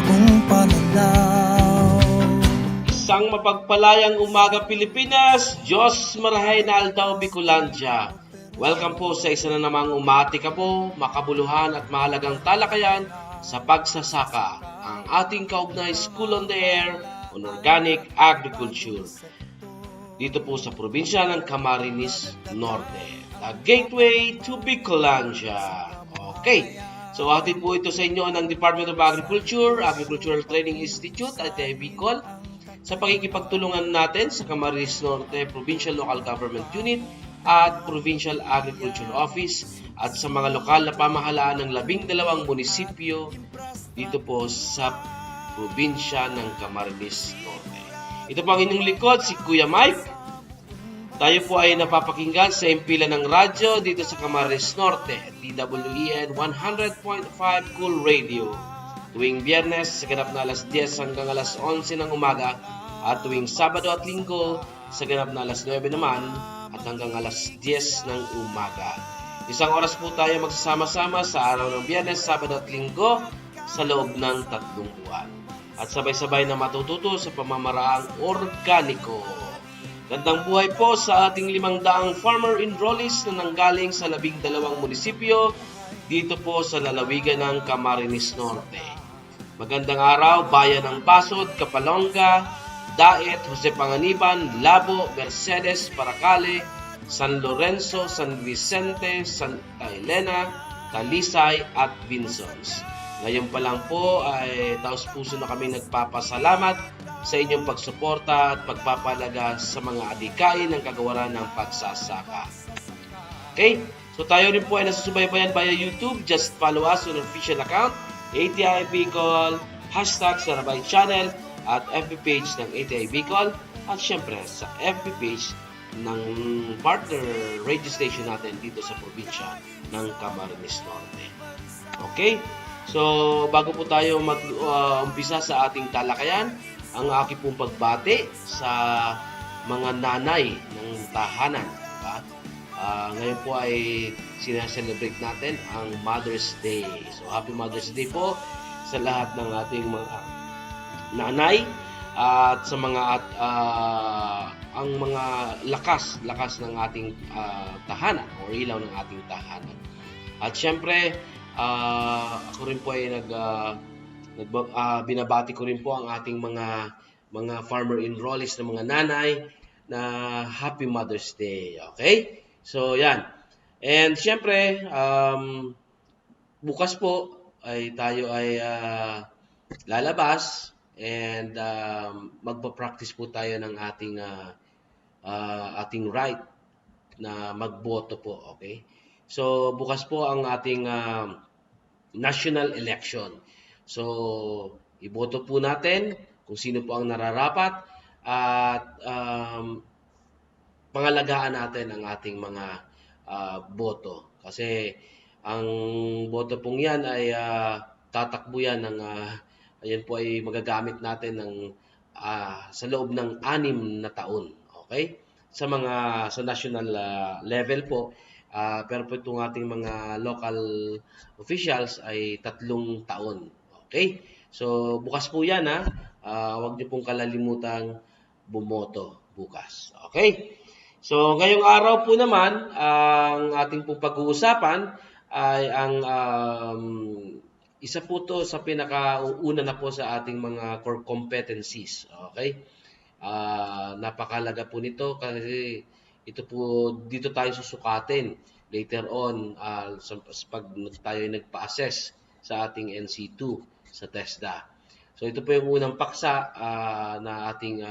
bagong pananaw. Isang mapagpalayang umaga Pilipinas, Diyos marahay na aldaw Bicolandia. Welcome po sa isa na namang umatika po, makabuluhan at mahalagang talakayan sa pagsasaka, ang ating kaugnay School on the Air on Organic Agriculture. Dito po sa probinsya ng Camarines Norte, the gateway to Bicolandia. Okay, so hatid po ito sa inyo ng Department of Agriculture, Agricultural Training Institute at Bicol, sa pagkikipagtulungan natin sa Camarines Norte Provincial Local Government Unit at Provincial Agriculture Office at sa mga lokal na pamahalaan ng 12 munisipyo dito po sa probinsya ng Camarines Norte. Ito po ang inyong likod, si Kuya Mike. Tayo po ay napapakinggan sa impila ng radyo dito sa Camarines Norte, DWEN 100.5 Cool Radio. Tuwing Biyernes sa ganap na alas 10 hanggang alas 11 ng umaga at tuwing Sabado at Linggo sa ganap na alas 9 naman at hanggang alas 10 ng umaga. Isang oras po tayo magsasama-sama sa araw ng Biyernes, Sabado at Linggo sa loob ng 3 buwan. At sabay-sabay na matututo sa pamamaraang organiko. Gandang buhay po sa ating 500 farmer enrollees na nanggaling sa 12 munisipyo dito po sa lalawigan ng Camarines Norte. Magandang araw, bayan ng Basod, Kapalonga, Daet, Jose Panganiban, Labo, Mercedes, Paracale, San Lorenzo, San Vicente, Santa Elena, Talisay at Vinsons. Ngayon pa lang po ay taos-puso na kami nagpapasalamat sa inyong pagsuporta at pagpapalaga sa mga adhikain ng kagawaran ng pagsasaka. Okay? So tayo rin po ay nasusubaybayan via YouTube. Just follow us on our official account, ATI Bicol, #Sarabay Channel, at FB page ng ATI Bicol, at syempre sa FB page ng partner radio station natin dito sa probinsya ng Camarines Norte. Okay? So bago po tayo mag-umpisa sa ating talakayan, ang aking pong pagbati sa mga nanay ng tahanan. Diba? Ngayon po ay sinaselebrate natin ang Mother's Day. So, Happy Mother's Day po sa lahat ng ating mga nanay at sa mga ang mga lakas ng ating tahanan o ilaw ng ating tahanan. At syempre, ako rin po ay binabati ko rin po ang ating mga farmer enrollees na mga nanay na Happy Mother's Day. Okay? So, yan. And syempre, bukas po ay tayo ay lalabas and magpa-practice po tayo ng ating right na magboto po. Okay? So, bukas po ang ating national election. So, iboto po natin kung sino po ang nararapat at pangalagaan natin ang ating mga boto. Kasi ang boto pong yan ay tatakbo yan ng ayan po ay magagamit natin sa loob ng 6 na taon. Okay? Sa national level po, pero po itong ating mga local officials ay 3 taon. Okay? So bukas po yan huwag niyo pong kalalimutan bumoto bukas. Okay? So, ngayong araw po naman, ang ating pong pag-uusapan ay ang isa po to sa pinakauna na po sa ating mga core competencies. Okay? Napakalaga po nito kasi dito tayo susukatin later on pag tayo nagpa-assess sa ating NC2 sa TESDA. So, ito po yung unang paksa na ating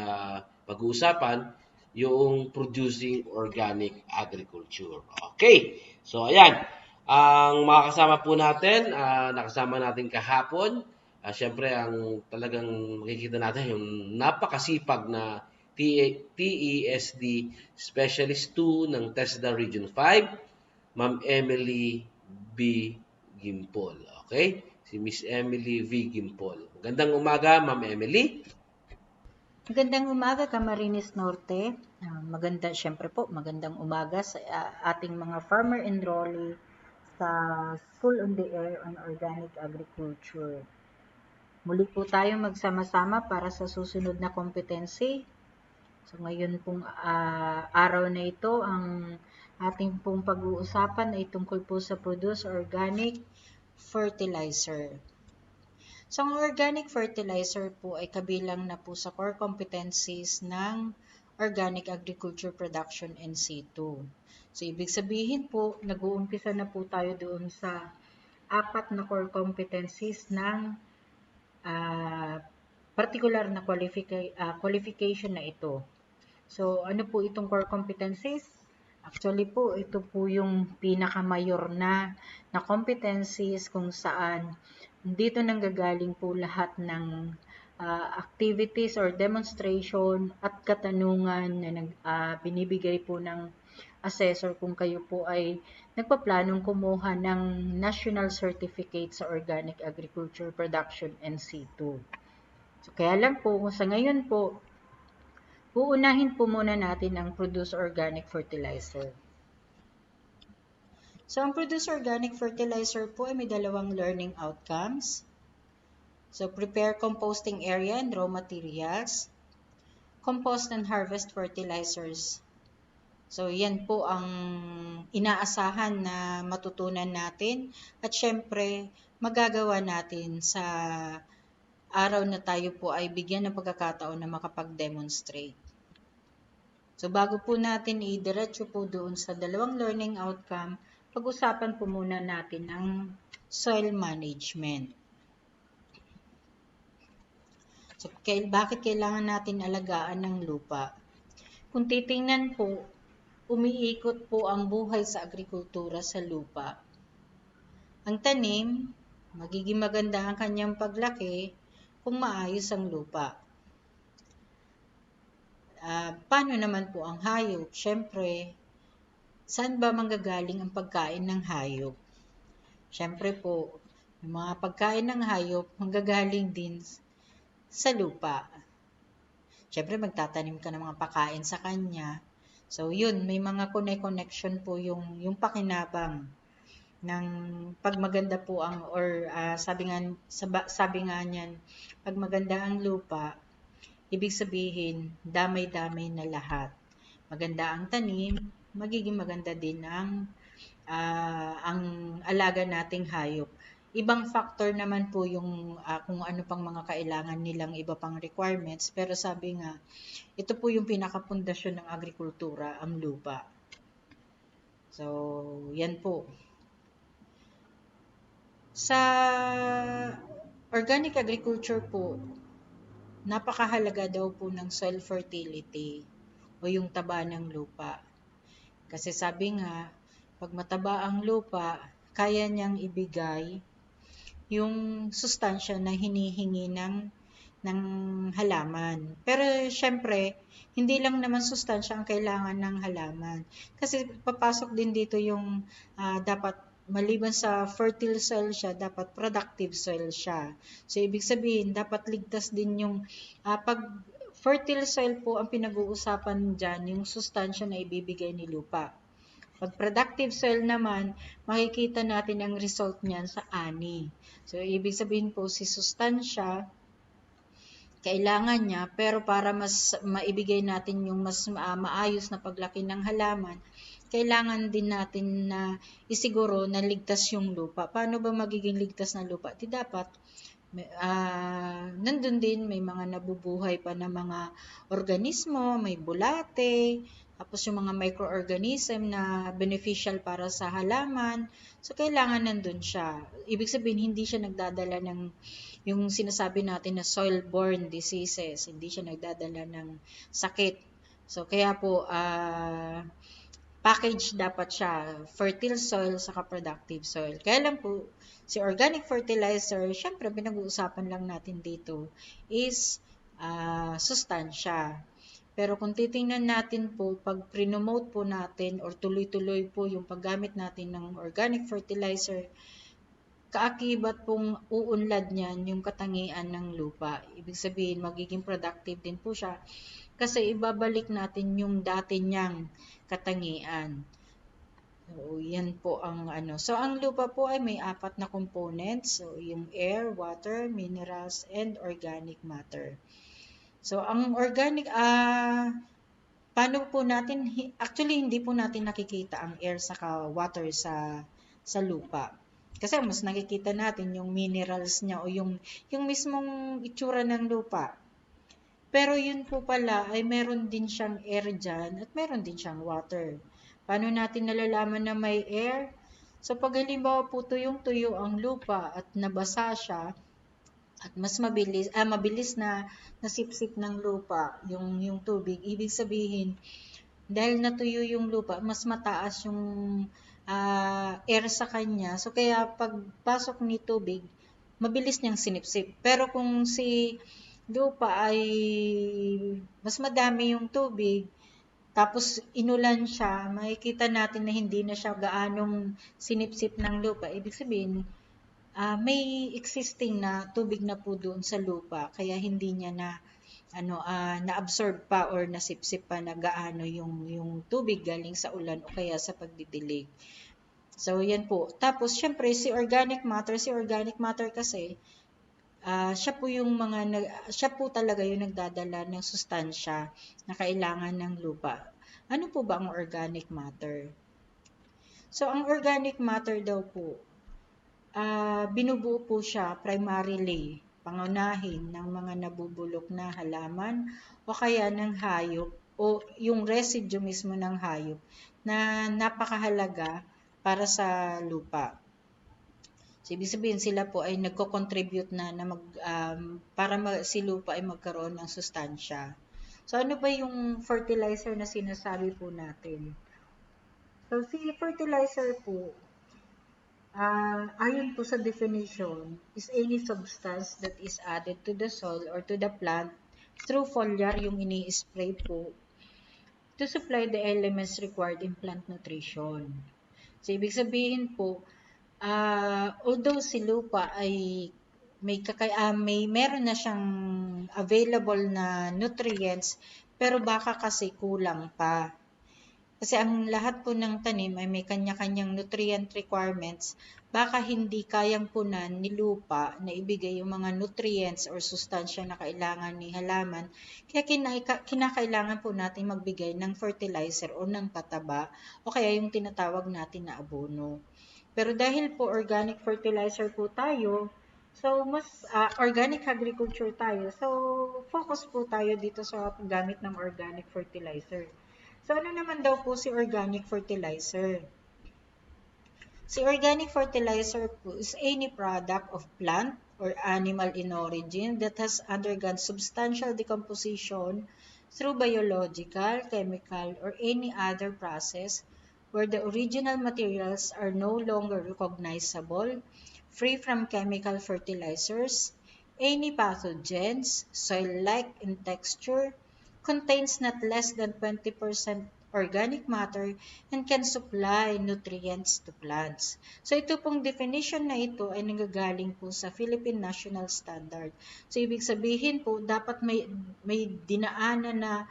pag-uusapan, yung producing organic agriculture. Okay. So, ayan. Ang mga kasama po natin, nakasama natin kahapon, syempre, ang talagang makikita natin yung napakasipag na TESD Specialist 2 ng TESDA Region 5, Ma'am Emily B. Gimpol. Okay? Si Miss Emily V. Gimpol. Magandang umaga, Ma'am Emily. Magandang umaga, Camarines Norte. Magandang umaga sa ating mga farmer enrollee sa School on the Air on Organic Agriculture. Muli po tayo magsama-sama para sa susunod na competency. So ngayon pong araw na ito, ang ating pong pag-uusapan ay tungkol po sa produce organic fertilizer. So ang organic fertilizer po ay kabilang na po sa core competencies ng Organic Agriculture Production in situ. So ibig sabihin po, nag-uumpisa na po tayo doon sa 4 na core competencies ng particular na qualification na ito. So, ano po itong core competencies? Actually po, ito po yung pinakamayor na competencies kung saan dito nanggagaling po lahat ng activities or demonstration at katanungan na binibigay po ng assessor kung kayo po ay nagpaplanong kumuha ng National Certificate sa Organic Agriculture Production in situ. So, kaya lang po, sa ngayon po, uunahin po muna natin ang produce organic fertilizer. So, ang produce organic fertilizer po ay may dalawang learning outcomes. So, prepare composting area and raw materials, compost and harvest fertilizers. So, yan po ang inaasahan na matutunan natin at syempre, magagawa natin sa araw na tayo po ay bigyan ng pagkakataon na makapag-demonstrate. So, bago po natin i-diretso po doon sa dalawang learning outcome, pag-usapan po muna natin ang soil management. So, bakit kailangan natin alagaan ng lupa? Kung titingnan po, umiikot po ang buhay sa agrikultura sa lupa. Ang tanim, magiging maganda ang kanyang paglaki kung maayos ang lupa. Paano naman po ang hayop? Siyempre, saan ba manggagaling ang pagkain ng hayop? Siyempre po, yung mga pagkain ng hayop manggagaling din sa lupa. Siyempre, magtatanim ka ng mga pagkain sa kanya. So, yun, may mga connection po yung pakinabang ng pag maganda po ang, or sabi nga niyan, pag maganda ang lupa, ibig sabihin, damay-damay na lahat. Maganda ang tanim, magiging maganda din ang alaga nating hayop. Ibang factor naman po yung kung ano pang mga kailangan nilang iba pang requirements, pero sabi nga, ito po yung pinakapundasyon ng agrikultura, ang lupa. So, yan po. Sa organic agriculture po, napakahalaga daw po ng soil fertility o yung taba ng lupa. Kasi sabi nga, pag mataba ang lupa, kaya niyang ibigay yung sustansya na hinihingi ng halaman. Pero syempre, hindi lang naman sustansya ang kailangan ng halaman. Kasi papasok din dito yung dapat maliban sa fertile soil siya, dapat productive soil siya. So, ibig sabihin, dapat ligtas din yung pag fertile soil po ang pinag-uusapan dyan, yung sustansya na ibibigay ni lupa. Pag productive soil naman, makikita natin ang result niyan sa ani. So, ibig sabihin po, si sustansya, kailangan niya, pero para mas maibigay natin yung mas maayos na paglaki ng halaman, kailangan din natin na isiguro na ligtas yung lupa. Paano ba magiging ligtas na lupa? Di dapat nandun din may mga nabubuhay pa na mga organismo, may bulate, tapos yung mga microorganism na beneficial para sa halaman. So, kailangan nandun siya. Ibig sabihin, hindi siya nagdadala ng yung sinasabi natin na soil-borne diseases. Hindi siya nagdadala ng sakit. So, kaya po, package dapat siya, fertile soil saka productive soil. Kaya lang po, si organic fertilizer, syempre pinag-uusapan lang natin dito is sustansya. Pero kung titingnan natin po, pag pre-promote po natin or tuloy-tuloy po yung paggamit natin ng organic fertilizer, kaakibat pong uunlad niyan yung katangian ng lupa. Ibig sabihin, magiging productive din po siya kasi ibabalik natin yung dati niyang katangian. So, yan po ang ano. So, ang lupa po ay may 4 na components. So, yung air, water, minerals, and organic matter. So, ang organic, paano po natin, actually, hindi po natin nakikita ang air saka water sa lupa. Kasi mas nakikita natin yung minerals niya o yung mismong itsura ng lupa. Pero yun po pala ay meron din siyang air dyan at meron din siyang water. Paano natin nalalaman na may air? So pag halimbawa po tuyong-tuyo ang lupa at nabasa siya at mas mabilis na nasipsip ng lupa yung tubig, ibig sabihin dahil natuyo yung lupa, mas mataas yung air sa kanya. So kaya pagpasok ni tubig, mabilis niyang sinipsip. Pero kung si lupa ay mas madami yung tubig, tapos inulan siya, makikita natin na hindi na siya gaanong sinipsip ng lupa. Ibig sabihin, may existing na tubig na po doon sa lupa, kaya hindi niya na-absorb pa or nasipsip pa na gaano yung tubig galing sa ulan o kaya sa pagdidilig. So, yan po. Tapos, syempre, si organic matter kasi, siya po talaga yung nagdadala ng sustansya na kailangan ng lupa. Ano po ba ang organic matter? So, ang organic matter daw po, binubuo po siya primarily, pangunahin ng mga nabubulok na halaman o kaya ng hayop o yung residue mismo ng hayop na napakahalaga para sa lupa. So, ibig sabihin sila po ay nagko-contribute para si lupa ay magkaroon ng sustansya. So, ano ba yung fertilizer na sinasabi po natin? So, si fertilizer po, ayon po sa definition, is any substance that is added to the soil or to the plant through foliar yung ini-spray po to supply the elements required in plant nutrition. So, ibig sabihin po, although si lupa ay meron na siyang available na nutrients, pero baka kasi kulang pa. Kasi ang lahat po ng tanim ay may kanya-kanyang nutrient requirements, baka hindi kayang punan ni lupa na ibigay yung mga nutrients or sustansya na kailangan ni halaman, kaya kinakailangan po natin magbigay ng fertilizer o ng pataba o kaya yung tinatawag natin na abono. Pero dahil po organic fertilizer po tayo, so mas organic agriculture tayo, so focus po tayo dito sa paggamit ng organic fertilizer. So ano naman daw po si organic fertilizer? Si organic fertilizer po is any product of plant or animal in origin that has undergone substantial decomposition through biological, chemical, or any other process where the original materials are no longer recognizable, free from chemical fertilizers, any pathogens, soil-like in texture, contains not less than 20% organic matter, and can supply nutrients to plants. So ito pong definition na ito ay nanggagaling po sa Philippine National Standard. So ibig sabihin po, dapat may dinaanan na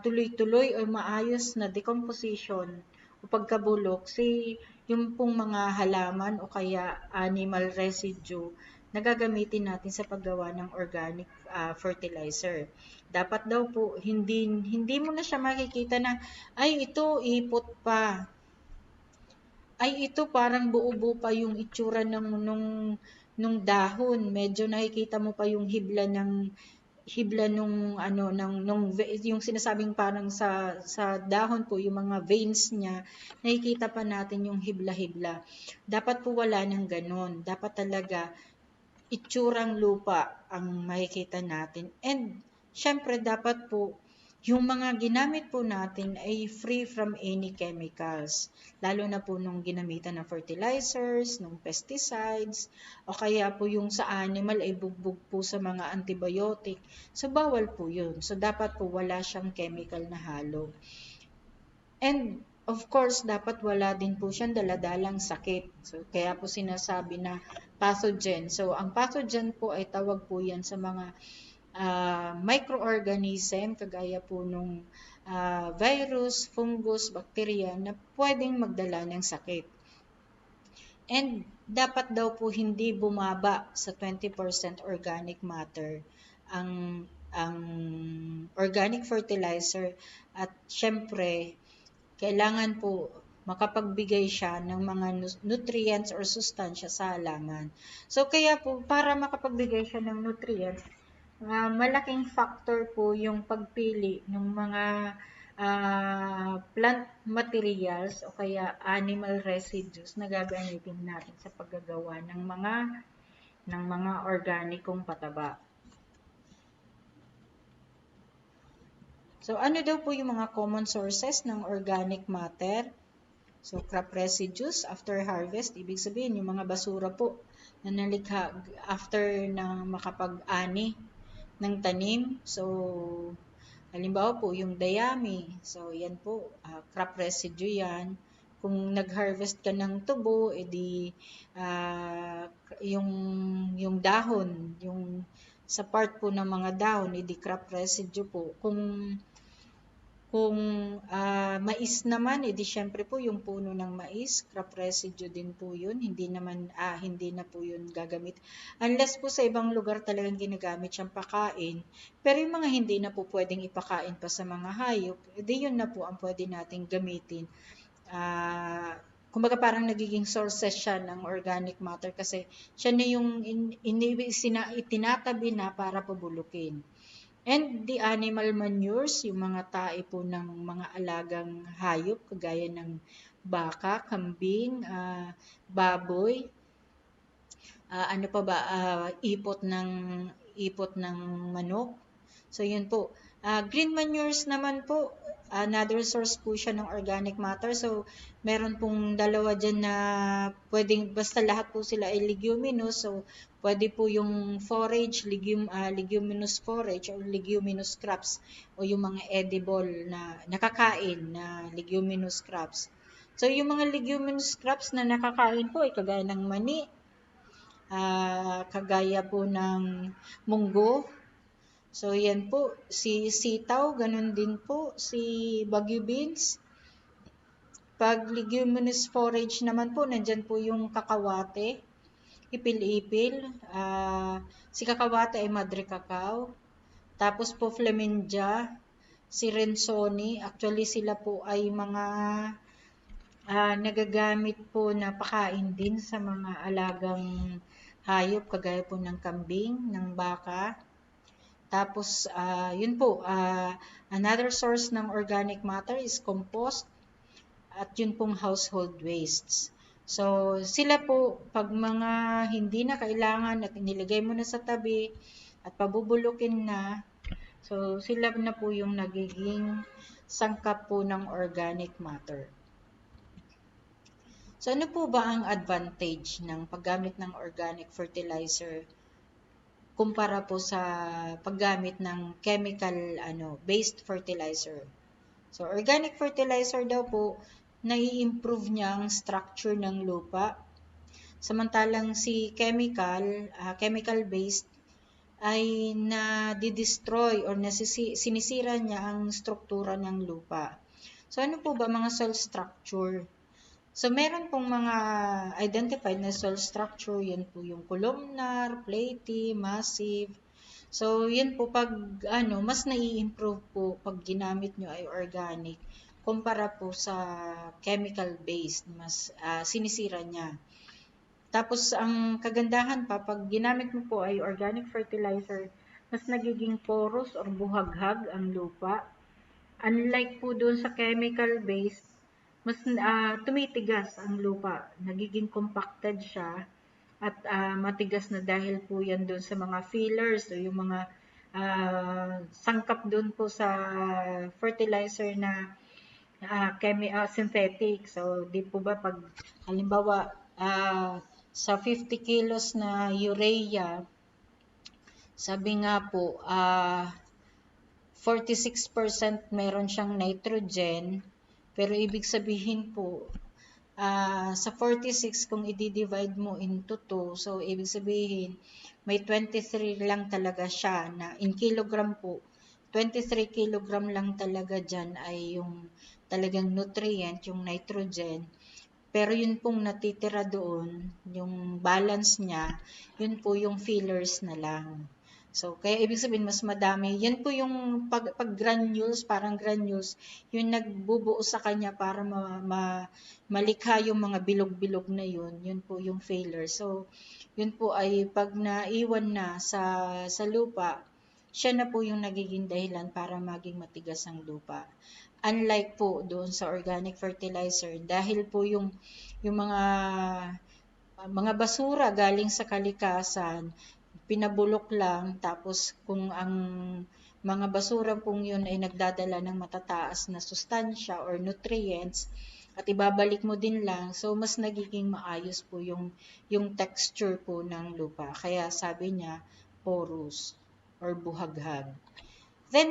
tuloy-tuloy o maayos na decomposition o pagkabulok yung pong mga halaman o kaya animal residue na gagamitin natin sa paggawa ng organic fertilizer. Dapat daw po hindi mo na siya makikita na ay ito ipot pa. Ay ito parang buo-buo pa yung itsura nung dahon. Medyo nakikita mo pa yung hibla yung sinasabing parang sa dahon po yung mga veins niya, nakikita pa natin yung hibla-hibla. Dapat po wala nang ganun. Dapat talaga itsurang lupa ang makikita natin. And syempre dapat po yung mga ginamit po natin ay free from any chemicals. Lalo na po nung ginamitan ng fertilizers, nung pesticides, o kaya po yung sa animal ay bugbog po sa mga antibiotic. So, bawal po yun. So, dapat po wala siyang chemical na halo. And, of course, dapat wala din po siyang daladalang sakit. So, kaya po sinasabi na pathogen. So, ang pathogen po ay tawag po yan sa mga microorganism kagaya po nung virus, fungus, bacteria na pwedeng magdala ng sakit. And dapat daw po hindi bumaba sa 20% organic matter ang organic fertilizer, at syempre kailangan po makapagbigay siya ng mga nutrients or sustansya sa halaman. So kaya po para makapagbigay siya ng nutrients, malaking factor po yung pagpili ng mga plant materials o kaya animal residues na gagamitin natin sa paggagawa ng mga organikong pataba. So, ano daw po yung mga common sources ng organic matter? So, crop residues after harvest, ibig sabihin yung mga basura po na nalikha after na makapag-ani ng tanim. So, halimbawa po yung dayami. So, yan po, crop residue yan. Kung nag-harvest ka ng tubo, edi yung dahon, yung sa part po ng mga dahon, edi crop residue po. Kung mais naman, edi syempre po yung puno ng mais, crop residue din po yun. Hindi na po yun gagamit. Unless po sa ibang lugar talagang ginagamit siyang pakain. Pero yung mga hindi na po pwedeng ipakain pa sa mga hayop, edi yun na po ang pwede nating gamitin. Kumbaga parang nagiging sources siya ng organic matter kasi siya na yung itinatabi na para pabulukin. And the animal manures, yung mga tae po ng mga alagang hayop, kagaya ng baka, kambing, baboy, ano pa ba, ipot ng manok. So, yun po. Green manures naman po, another source po siya ng organic matter. So, meron pong dalawa dyan na pwedeng, basta lahat po sila ay leguminous. So, pwede po yung forage, leguminous forage or leguminous crops o yung mga edible na nakakain na leguminous crops. So, yung mga leguminous crops na nakakain po ay kagaya ng mani, kagaya po ng munggo. So, yan po. Si sitaw, ganun din po. Si bagyo beans. Pag leguminous forage naman po, nandyan po yung kakawate. Ipil-ipil. Si kakawate ay madre cacao. Tapos po flamenja. Si rensoni. Actually, sila po ay mga nagagamit po na pakain din sa mga alagang hayop, kagaya po ng kambing, ng baka. Tapos, yun po, another source ng organic matter is compost at yun pong household wastes. So, sila po, pag mga hindi na kailangan at nilagay mo na sa tabi at pabubulukin na, so sila na po yung nagiging sangkap po ng organic matter. So, ano po ba ang advantage ng paggamit ng organic fertilizer kumpara po sa paggamit ng chemical based fertilizer? So, organic fertilizer daw po, nai-improve niya ang structure ng lupa. Samantalang si chemical based ay na-destroy or sinisira niya ang struktura ng lupa. So, ano po ba mga soil structure? So, meron pong mga identified na soil structure. Yan po yung columnar, platy, massive. So, yan po pag mas nai-improve po pag ginamit nyo ay organic kumpara po sa chemical-based. Mas sinisira niya. Tapos, ang kagandahan pa, pag ginamit mo po ay organic fertilizer, mas nagiging porous or buhaghag ang lupa. Unlike po doon sa chemical-based, mas tumitigas ang lupa. Nagiging compacted siya at matigas na dahil po yan doon sa mga fillers o yung mga sangkap doon po sa fertilizer na synthetic. So, di po ba pag halimbawa sa 50 kilos na urea, sabi nga po 46% meron siyang nitrogen, pero ibig sabihin po sa 46 kung i-divide mo into 2, so ibig sabihin may 23 lang talaga siya na in kilogram po. 23 kilogram lang talaga dyan ay yung talagang nutrient, yung nitrogen. Pero yun pong natitira doon, yung balance niya, yun po yung fillers na lang. So, kaya ibig sabihin mas madami. Yan po yung pag granules, parang granules, yung nagbubuo sa kanya para malikha yung mga bilog-bilog na yun. Yun po yung failure. So, yun po ay pag naiwan na sa lupa, siya na po yung nagiging dahilan para maging matigas ang lupa. Unlike po doon sa organic fertilizer, dahil po yung mga basura galing sa kalikasan, pinabulok lang, tapos kung ang mga basura pong yun ay nagdadala ng matataas na sustansya or nutrients, at ibabalik mo din lang, so mas nagiging maayos po yung texture po ng lupa. Kaya sabi niya, porous or buhaghag. Then,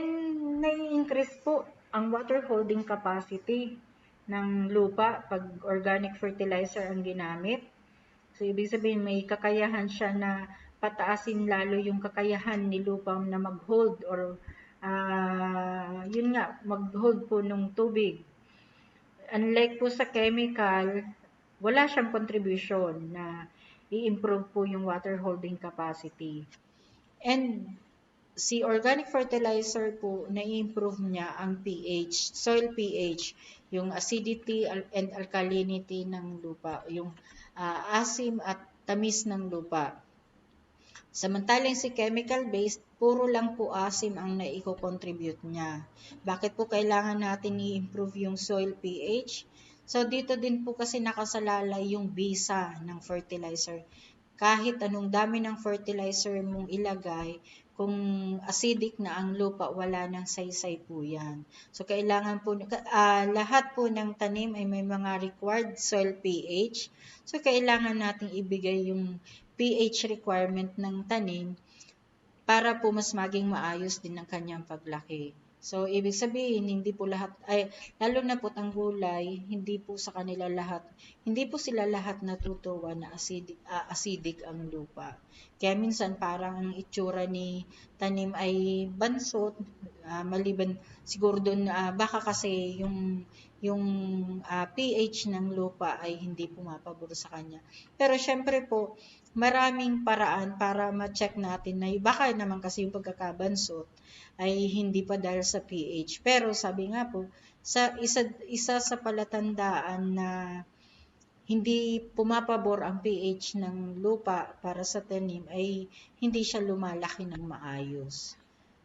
nai-increase po ang water holding capacity ng lupa pag organic fertilizer ang ginamit. So, ibig sabihin may kakayahan siya na pataasin lalo yung kakayahan ni lupa na mag-hold or yun nga, mag-hold po ng tubig. Unlike po sa chemical, wala siyang contribution na i-improve po yung water holding capacity. And si organic fertilizer po, na-improve niya ang pH, soil pH, yung acidity and alkalinity ng lupa, yung asim at tamis ng lupa. Samantalang si chemical-based, puro lang po asim ang naiko-contribute niya. Bakit po kailangan natin i-improve yung soil pH? So, dito din po kasi nakasalalay yung bisa ng fertilizer. Kahit anong dami ng fertilizer mong ilagay, kung acidic na ang lupa, wala nang saysay po yan. So, kailangan po, lahat po ng tanim ay may mga required soil pH. So, kailangan nating ibigay yung pH requirement ng tanim para po mas maging maayos din ang kanyang paglaki. So, ibig sabihin, hindi po lahat, lalo na po ang gulay, hindi po sa kanila lahat, hindi po sila lahat natutuwa na acidic ang lupa. Kaya minsan parang ang itsura ni tanim ay bansot, maliban siguro doon, baka kasi yung pH ng lupa ay hindi pumapabor sa kanya. Pero syempre po, maraming paraan para ma-check natin na baka naman kasi yung pagkakabansot ay hindi pa dahil sa pH. Pero sabi nga po, isa sa palatandaan na hindi pumapabor ang pH ng lupa para sa tanim ay hindi siya lumalaki ng maayos.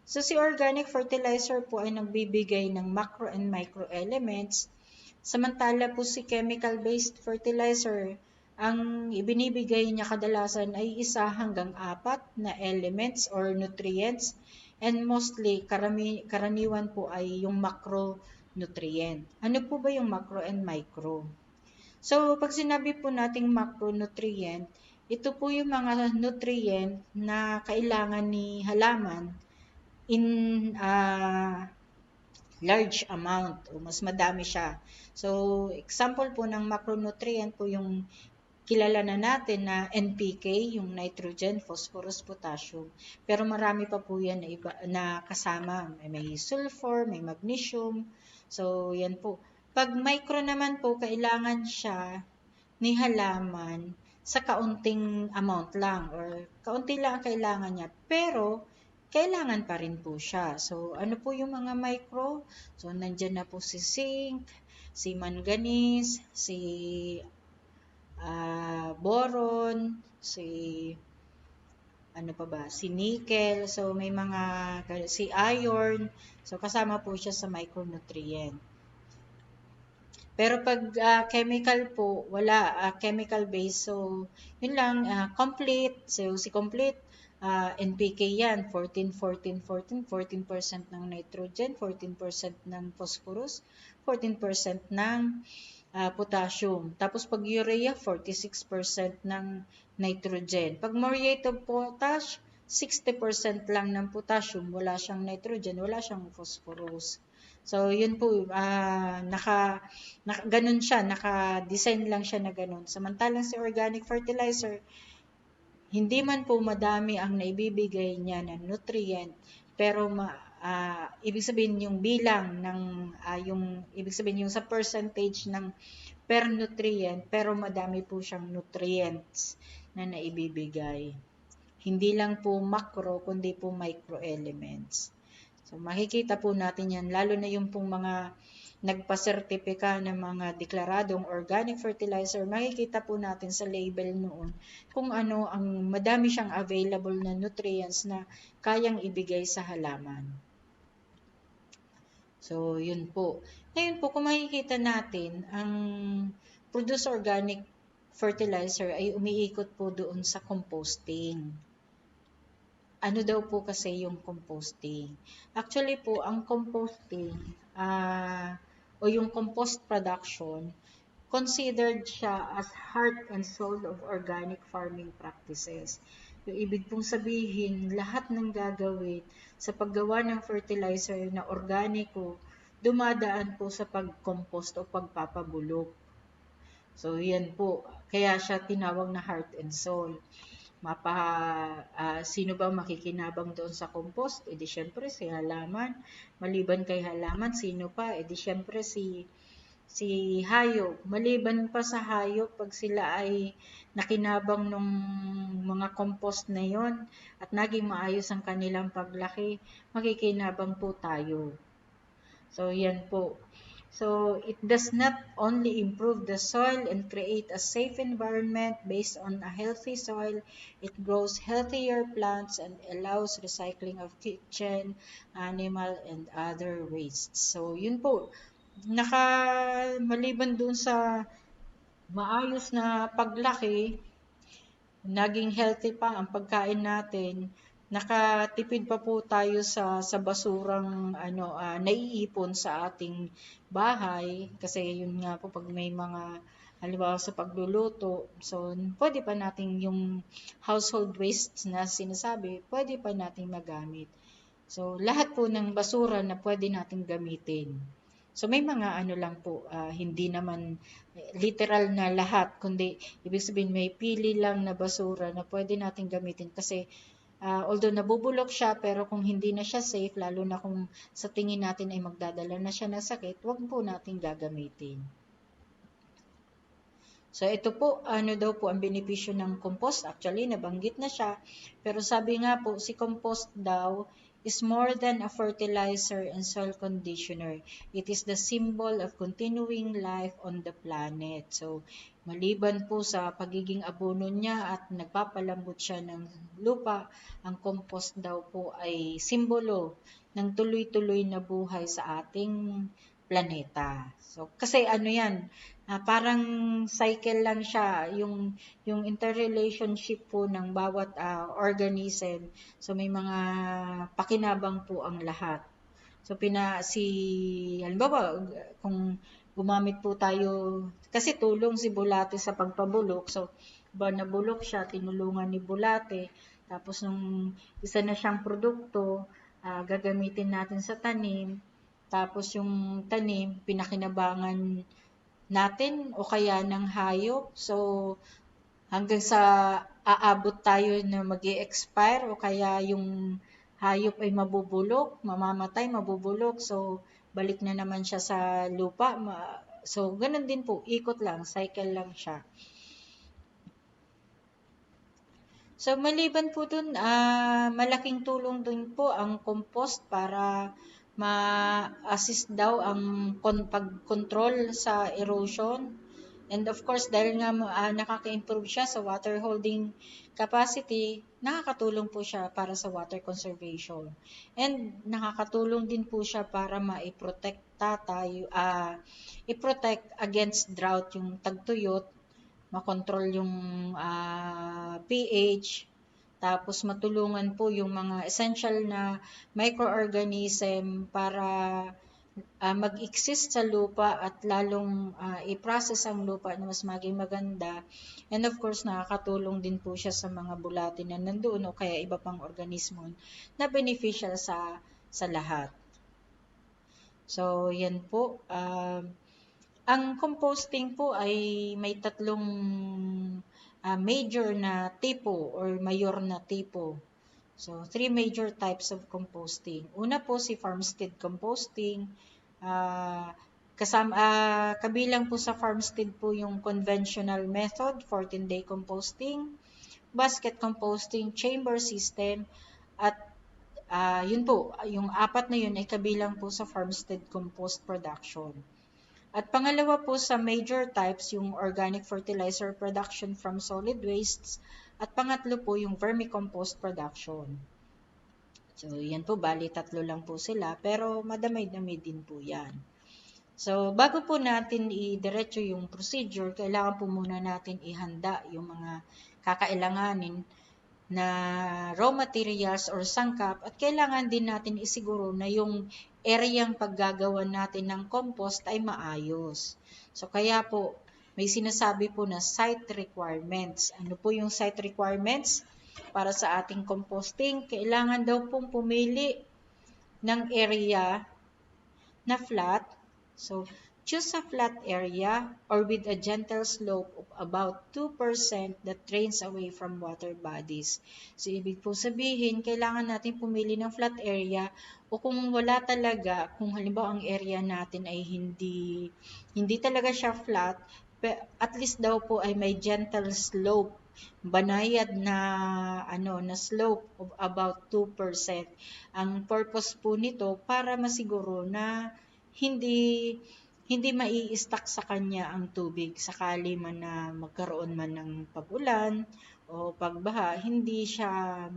So si organic fertilizer po ay nagbibigay ng macro and micro elements, samantala po si chemical-based fertilizer, ang ibinibigay niya kadalasan ay 1 hanggang 4 na elements or nutrients, and mostly karaniwan po ay yung macronutrient. Ano po ba yung macro and micro? So, pag sinabi po nating macronutrient, ito po yung mga nutrient na kailangan ni halaman in large amount o mas madami siya. So, example po ng macronutrient po yung kilala na natin na NPK, yung nitrogen, phosphorus, potassium. Pero marami pa po yan na, iba, na kasama. May sulfur, may magnesium. So, yan po. Pag micro naman po, kailangan siya ni halaman sa kaunting amount lang or kaunti lang ang kailangan niya. Pero, kailangan pa rin po siya. So, ano po yung mga micro? So, nandyan na po si zinc, si manganese, si boron, si nickel, so may mga, si iron, so kasama po siya sa micronutrient. Pero pag chemical po, wala, chemical base, so yun lang, complete, so si complete, NPK yan, 14% ng nitrogen, 14% ng phosphorus, 14% ng potassium. Tapos pag urea, 46% ng nitrogen. Pag muriate of potash, 60% lang ng potassium, wala siyang nitrogen, wala siyang phosphorus. So, yun po, ganun siya, naka-design lang siya na ganun. Samantalang si organic fertilizer, hindi man po madami ang naibibigay niya na nutrient, pero ibig sabihin yung bilang ng, ibig sabihin yung sa percentage ng per nutrient, pero madami po siyang nutrients na naibibigay. Hindi lang po macro, kundi po micro elements. So, makikita po natin yan, lalo na yung pong mga nagpasertipika ng mga deklaradong organic fertilizer, makikita po natin sa label noon kung ano ang madami siyang available na nutrients na kayang ibigay sa halaman. So, yun po. Ngayon po, kung makikita natin, ang produce organic fertilizer ay umiikot po doon sa composting. Ano daw po kasi yung composting? Actually po, ang composting o yung compost production, considered siya as heart and soul of organic farming practices. Yung ibig pong sabihin, lahat ng gagawin sa paggawa ng fertilizer na organiko, dumadaan po sa pag-compost o pagpapabulok. So, yan po. Kaya siya tinawag na heart and soul. Sino ba makikinabang doon sa compost? E di syempre si halaman. Maliban kay halaman, sino pa? E di syempre si hayop. Maliban pa sa hayop, pag sila ay nakinabang ng mga compost na yon at naging maayos ang kanilang paglaki, makikinabang po tayo. So, yan po. So, it does not only improve the soil and create a safe environment based on a healthy soil, it grows healthier plants and allows recycling of kitchen, animal, and other wastes. So, yun po. Maliban dun sa maayos na paglaki, naging healthy pa ang pagkain natin, nakatipid pa po tayo sa basurang naiipon sa ating bahay kasi yun nga po pag may mga halimbawa sa pagluluto, so pwede pa nating yung household wastes na sinasabi, pwede pa nating magamit. So lahat po ng basura na pwede nating gamitin. So may mga lang po, hindi naman literal na lahat, kundi ibig sabihin may pili lang na basura na pwede nating gamitin kasi although nabubulok siya, pero kung hindi na siya safe, lalo na kung sa tingin natin ay magdadala na siya ng sakit, huwag po natin gagamitin. So ito po, ano daw po ang benepisyo ng compost? Actually, nabanggit na siya, pero sabi nga po, si compost daw is more than a fertilizer and soil conditioner. It is the symbol of continuing life on the planet. So, maliban po sa pagiging abono niya at nagpapalambot siya ng lupa, ang compost daw po ay simbolo ng tuloy-tuloy na buhay sa ating planeta. So, kasi ano yan, parang cycle lang siya, yung interrelationship po ng bawat organism. So, may mga pakinabang po ang lahat. So, halimbawa, kung gumamit po tayo, kasi tulong si Bulate sa pagpabulok. So, nabulok siya, tinulungan ni Bulate. Tapos, nung isa na siyang produkto, gagamitin natin sa tanim. Tapos yung tanim, pinakinabangan natin o kaya ng hayop. So, hanggang sa aabot tayo na mag-i-expire o kaya yung hayop ay mabubulok, mamamatay, mabubulok. So, balik na naman siya sa lupa. So, ganun din po. Ikot lang, cycle lang siya. So, maliban po dun, malaking tulong dun po ang compost para ma-assist daw ang pag-control sa erosion. And of course, dahil nga nakaka-improve siya sa water holding capacity, nakakatulong po siya para sa water conservation. And nakakatulong din po siya para i-protect against drought, yung tagtuyot, makontrol yung pH, tapos matulungan po yung mga essential na microorganism para mag-exist sa lupa at lalong i-process ang lupa na mas maging maganda. And of course, nakakatulong din po siya sa mga bulate na nandoon o kaya iba pang organismo na beneficial sa lahat. So, yan po. Ang composting po ay may tatlong major na tipo or mayor na tipo. So, three major types of composting. Una po si farmstead composting. Kabilang po sa farmstead po yung conventional method, 14-day composting, basket composting, chamber system, at yun po, yung apat na yun ay kabilang po sa farmstead compost production. At pangalawa po sa major types, yung organic fertilizer production from solid wastes. At pangatlo po yung vermicompost production. So, yan po, bali tatlo lang po sila, pero madamay-damay din po yan. So, bago po natin i-diretso yung procedure, kailangan po muna natin ihanda yung mga kakailanganin na raw materials or sangkap, at kailangan din natin isiguro na yung areang paggagawa natin ng compost ay maayos. So, kaya po, may sinasabi po na site requirements. Ano po yung site requirements? Para sa ating composting, kailangan daw pong pumili ng area na flat. So, choose a flat area or with a gentle slope of about 2% that drains away from water bodies. So, ibig po sabihin, kailangan natin pumili ng flat area, o kung wala talaga, kung halimbawa ang area natin ay hindi talaga siya flat, at least daw po ay may gentle slope, banayad na slope of about 2%. Ang purpose po nito para masiguro na hindi hindi mai-stuck sa kanya ang tubig sakali man na magkaroon man ng pag-ulan o pagbaha, hindi siya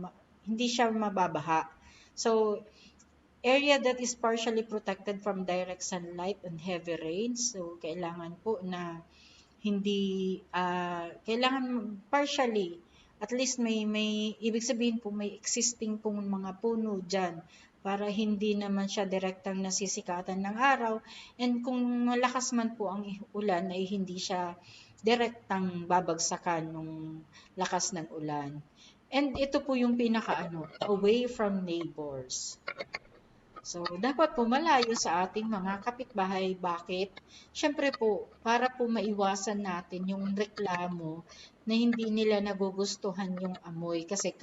mababaha. So, area that is partially protected from direct sunlight and heavy rains. So, kailangan po na kailangan partially, at least may ibig sabihin po may existing pong mga puno dyan para hindi naman siya direktang nasisikatan ng araw, and kung malakas man po ang ulan ay hindi siya direktang babagsakan ng lakas ng ulan. And ito po yung away from neighbors. So, dapat po malayo sa ating mga kapitbahay. Bakit? Siyempre po, para po maiwasan natin yung reklamo na hindi nila nagugustuhan yung amoy. Kasi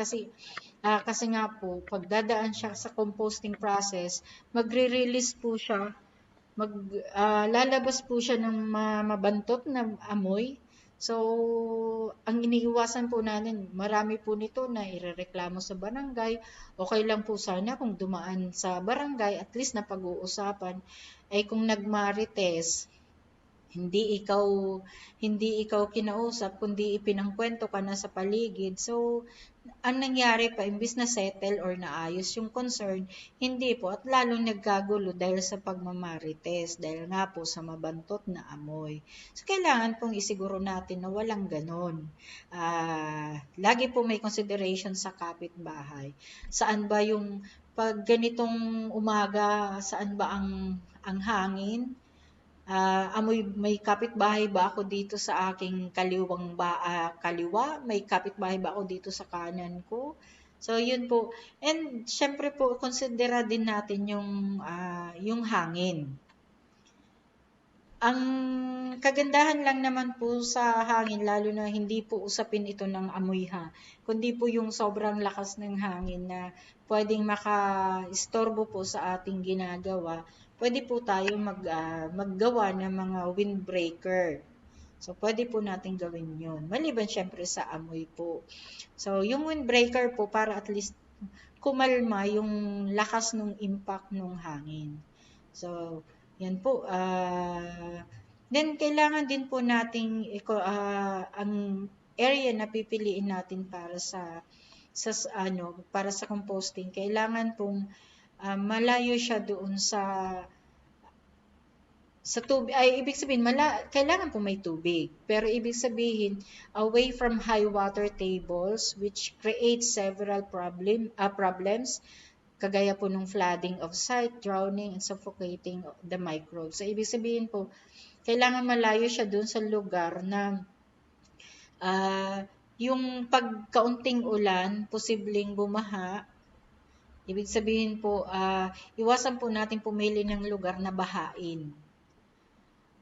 nga po, pag dadaan siya sa composting process, magre-release po siya, lalabas po siya ng mabantot na amoy. So, ang iniiwasan po natin, marami po nito na irereklamo sa barangay. Okay lang po sana kung dumaan sa barangay, at least na pag-uusapan. Ay kung nagmarites, hindi ikaw kinausap, kundi ipinangkwento ka na sa paligid. So, ang nangyari pa, imbis na settle or naayos yung concern, hindi po, at lalong nagkagulo dahil sa pagmamarites, dahil nga po sa mabantot na amoy. So, kailangan pong isiguro natin na walang ganon. Lagi po may consideration sa kapitbahay. Saan ba yung, pag ganitong umaga, saan ba ang hangin? May kapitbahay ba ako dito sa aking kaliwa? May kapitbahay ba ako dito sa kanan ko? So, yun po. And, syempre po, konsidera din natin yung hangin. Ang kagandahan lang naman po sa hangin, lalo na hindi po usapin ito ng amoy kundi po yung sobrang lakas ng hangin na pwedeng maka-istorbo po sa ating ginagawa. Pwede po tayo maggawa ng mga windbreaker. So, pwede po natin gawin yun. Maliban syempre sa amoy po. So, yung windbreaker po para at least kumalma yung lakas ng impact ng hangin. So, yan po. Then, kailangan din po nating ang area na pipiliin natin para sa composting. Kailangan pong malayo siya doon sa tubig. Ibig sabihin, kailangan po may tubig. Pero ibig sabihin, away from high water tables, which creates several problems, kagaya po ng flooding of site, drowning, and suffocating the microbes. So, ibig sabihin po, kailangan malayo siya doon sa lugar na yung pagkaunting ulan, posibleng bumaha, Ibig sabihin po, iwasan po natin pumili ng lugar na bahain.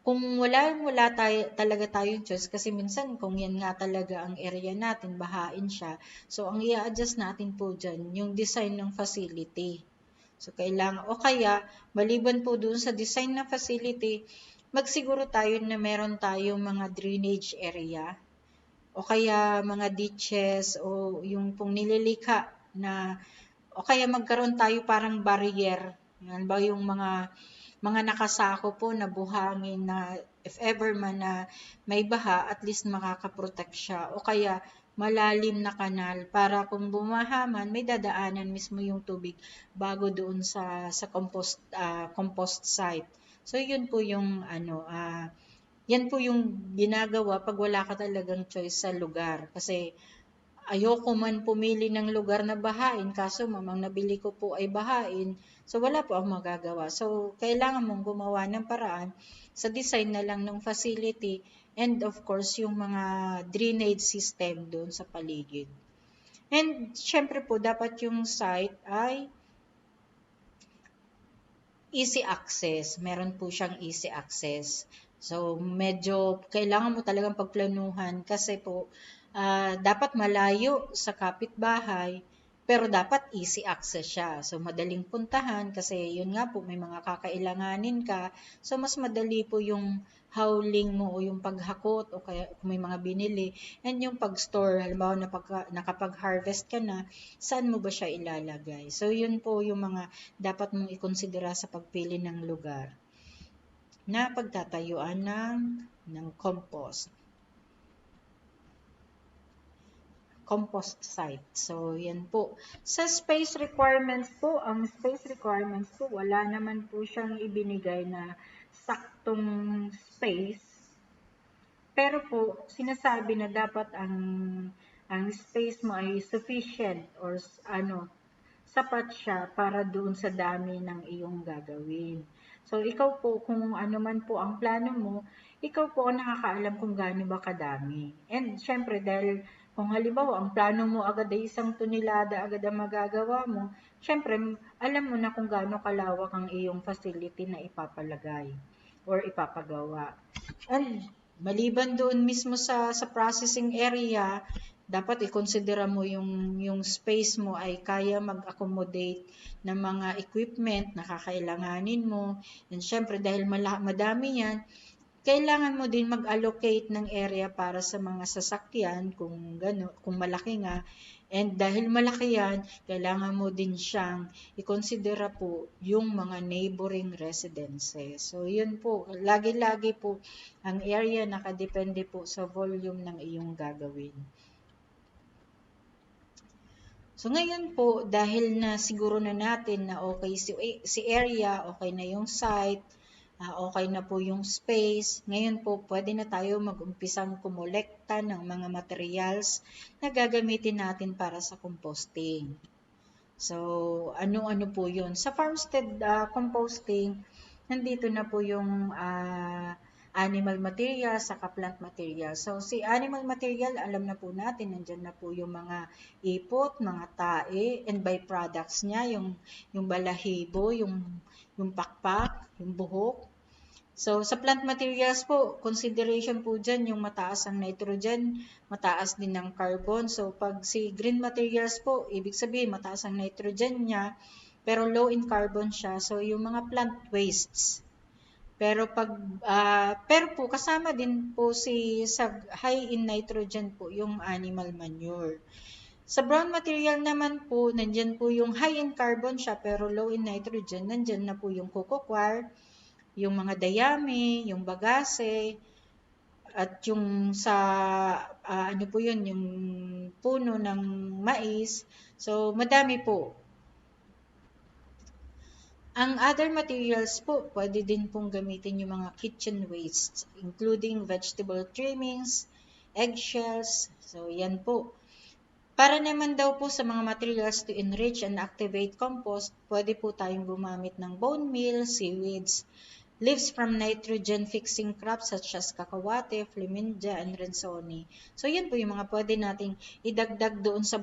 Kung wala talaga tayong choice, kasi minsan kung yan nga talaga ang area natin, bahain siya. So, ang i-adjust natin po dyan, yung design ng facility. So, kailangan, o kaya, maliban po dun sa design ng facility, magsiguro tayo na meron tayong mga drainage area, o kaya mga ditches, o yung pong nililikha na, o kaya magkaroon tayo parang barrier. Yan ba yung mga nakasako po na buhangin na if ever man na may baha, at least makakaprotect siya. O kaya malalim na kanal para kung bumaha man, may dadaanan mismo yung tubig bago doon sa compost site. So yun po yung yan po yung ginagawa pag wala ka talagang choice sa lugar. Kasi ayoko man pumili ng lugar na bahain, kaso mamang nabili ko po ay bahain, so wala po akong magagawa. So, kailangan mong gumawa ng paraan sa design na lang ng facility and of course, yung mga drainage system doon sa paligid. And, syempre po, dapat yung site ay easy access. Meron po siyang easy access. So, medyo kailangan mo talagang pagplanuhan kasi po, dapat malayo sa kapitbahay, pero dapat easy access siya. So, madaling puntahan kasi yun nga po, may mga kakailanganin ka. So, mas madali po yung hauling mo o yung paghakot o kaya kung may mga binili. And yung pag-store, halimbawa nakapag-harvest ka na, saan mo ba siya ilalagay? So, yun po yung mga dapat mong ikonsidera sa pagpili ng lugar na pagtatayuan ng compost site. So, yan po. Sa space requirements po, wala naman po siyang ibinigay na saktong space. Pero po, sinasabi na dapat ang space mo ay sufficient or sapat siya para doon sa dami ng iyong gagawin. So, ikaw po, kung ano man po ang plano mo, ikaw po ang nakakaalam kung gaano ba kadami. And, syempre, dahil kung halimbawa, ang plano mo agad ay 1 tonelada agad ang magagawa mo, syempre, alam mo na kung gaano kalawak ang iyong facility na ipapalagay or ipapagawa. And, maliban doon mismo sa processing area, dapat i-considera mo yung space mo ay kaya mag-accommodate ng mga equipment na kakailanganin mo. And syempre, dahil madami yan, kailangan mo din mag-allocate ng area para sa mga sasakyan kung malaki nga. And dahil malaki yan, kailangan mo din siyang i-considera po yung mga neighboring residences. So, yun po. Lagi-lagi po ang area nakadepende po sa volume ng iyong gagawin. So, ngayon po, dahil na siguro na natin na okay si area, okay na yung site, okay na po yung space. Ngayon po, pwede na tayo mag-umpisang kumolekta ng mga materials na gagamitin natin para sa composting. So, ano-ano po yun? Sa farmstead composting, nandito na po yung animal material, saka plant material. So, si animal material, alam na po natin, nandyan na po yung mga ipot, mga tae, and byproducts niya, yung balahibo, yung pakpak, yung buhok. So, sa plant materials po, consideration po dyan yung mataas ang nitrogen, mataas din ang carbon. So, pag si green materials po, ibig sabihin mataas ang nitrogen niya, pero low in carbon siya. So, yung mga plant wastes. Pero po kasama din po sa high in nitrogen po yung animal manure. Sa brown material naman po, nandyan po yung high in carbon siya pero low in nitrogen. Nandyan na po yung coco coir, yung mga dayami, yung bagase, at yung sa yung puno ng mais. So, madami po. Ang other materials po, pwede din pong gamitin yung mga kitchen wastes, including vegetable trimmings, eggshells. So, yan po. Para naman daw po sa mga materials to enrich and activate compost, pwede po tayong gumamit ng bone meal, seaweeds, leaves from nitrogen-fixing crops such as cacahuate, flamingia, and rensoni. So, yan po yung mga pwede nating idagdag doon sa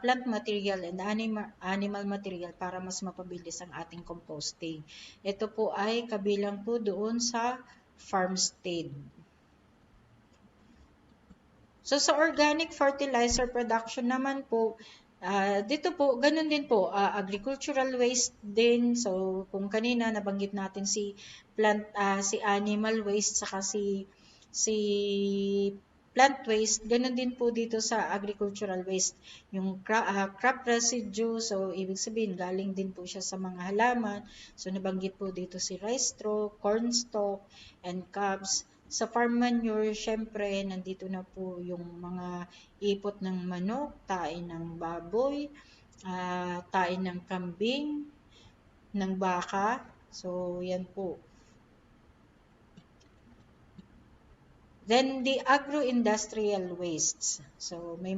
plant material and animal material para mas mapabilis ang ating composting. Ito po ay kabilang po doon sa farmstead. So, sa organic fertilizer production naman po, dito po, ganun din po, agricultural waste din. So, kung kanina nabanggit natin si animal waste, saka si plant waste, ganun din po dito sa agricultural waste. Yung crop residue, so ibig sabihin, galing din po siya sa mga halaman. So, nabanggit po dito si rice straw, corn stalk, and cobs. Sa farm manure, syempre, nandito na po yung mga ipot ng manok, tain ng baboy, tain ng kambing, ng baka. So, yan po. Then, the agro-industrial wastes. So, may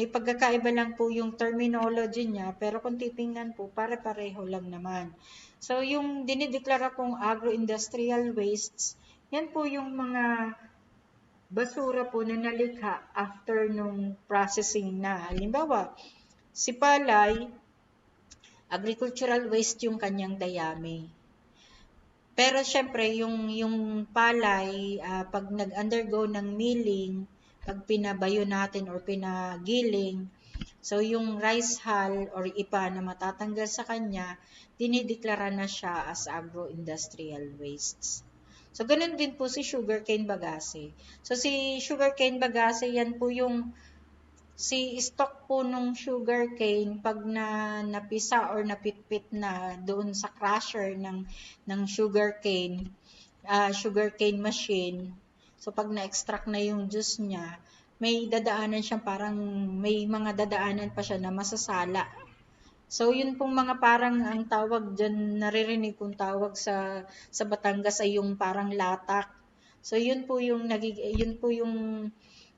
pagkakaiba lang po yung terminology niya, pero kung titingnan po, pare-pareho lang naman. So, yung dinideklara pong agro-industrial wastes, yan po yung mga basura po na nalikha after nung processing na. Halimbawa, si palay, agricultural waste yung kanyang dayami. Pero syempre, yung palay, pag nag-undergo ng milling, pag pinabayo natin or pinagiling, so yung rice hull or ipa na matatanggal sa kanya, dinideklara na siya as agro-industrial wastes. So, ganun din po si sugarcane bagasse. So, si sugarcane bagasse, yan po yung si stock po nung sugarcane pag napisa or napitpit na doon sa crusher ng sugarcane machine. So, pag na-extract na yung juice niya, may mga dadaanan pa siya na masasala. So, yun pong mga parang ang tawag dyan, naririnig kong tawag sa Batangas ay yung parang latak. So, yun po yung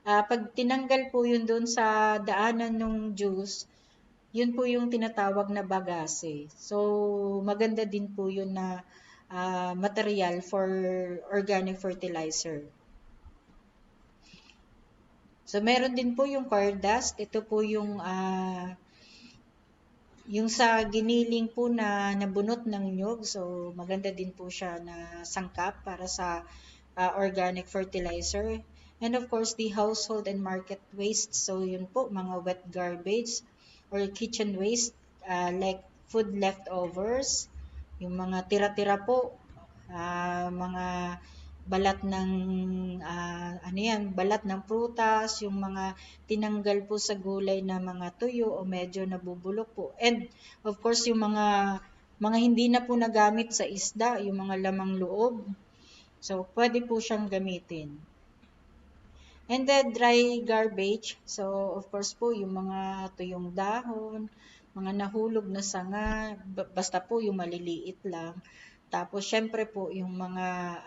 pag tinanggal po yun doon sa daanan ng juice, yun po yung tinatawag na bagasse. So, maganda din po yun na material for organic fertilizer. So, meron din po yung car dust. Ito po yung sa giniling po na nabunot ng nyug, so maganda din po siya na sangkap para sa organic fertilizer. And of course, the household and market waste. So yun po, mga wet garbage or kitchen waste like food leftovers, yung mga tira-tira po, mga balat ng balat ng prutas, yung mga tinanggal po sa gulay na mga tuyo o medyo nabubulok po. And of course, yung mga hindi na po nagamit sa isda, yung mga lamang loob. So, pwede po siyang gamitin. And then, dry garbage. So, of course po, yung mga tuyong dahon, mga nahulog na sanga, basta po yung maliliit lang. Tapos, syempre po, yung mga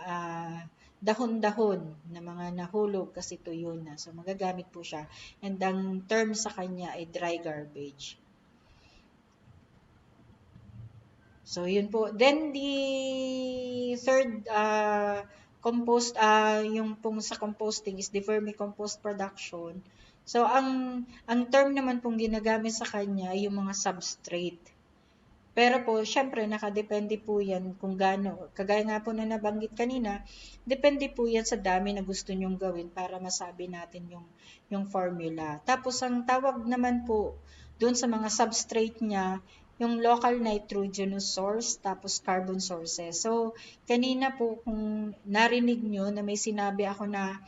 dahon-dahon na mga nahulog kasi tuyo na. So, magagamit po siya. And ang term sa kanya ay dry garbage. So, yun po. Then, the third compost, yung pong sa composting is the vermicompost production. So, ang term naman pong ginagamit sa kanya ay yung mga substrate. Pero po, syempre, nakadepende po yan kung gaano. Kagaya nga po na nabanggit kanina, depende po yan sa dami na gusto nyong gawin para masabi natin yung formula. Tapos, ang tawag naman po doon sa mga substrate niya, yung local nitrogenous source, tapos carbon sources. So, kanina po kung narinig nyo na may sinabi ako na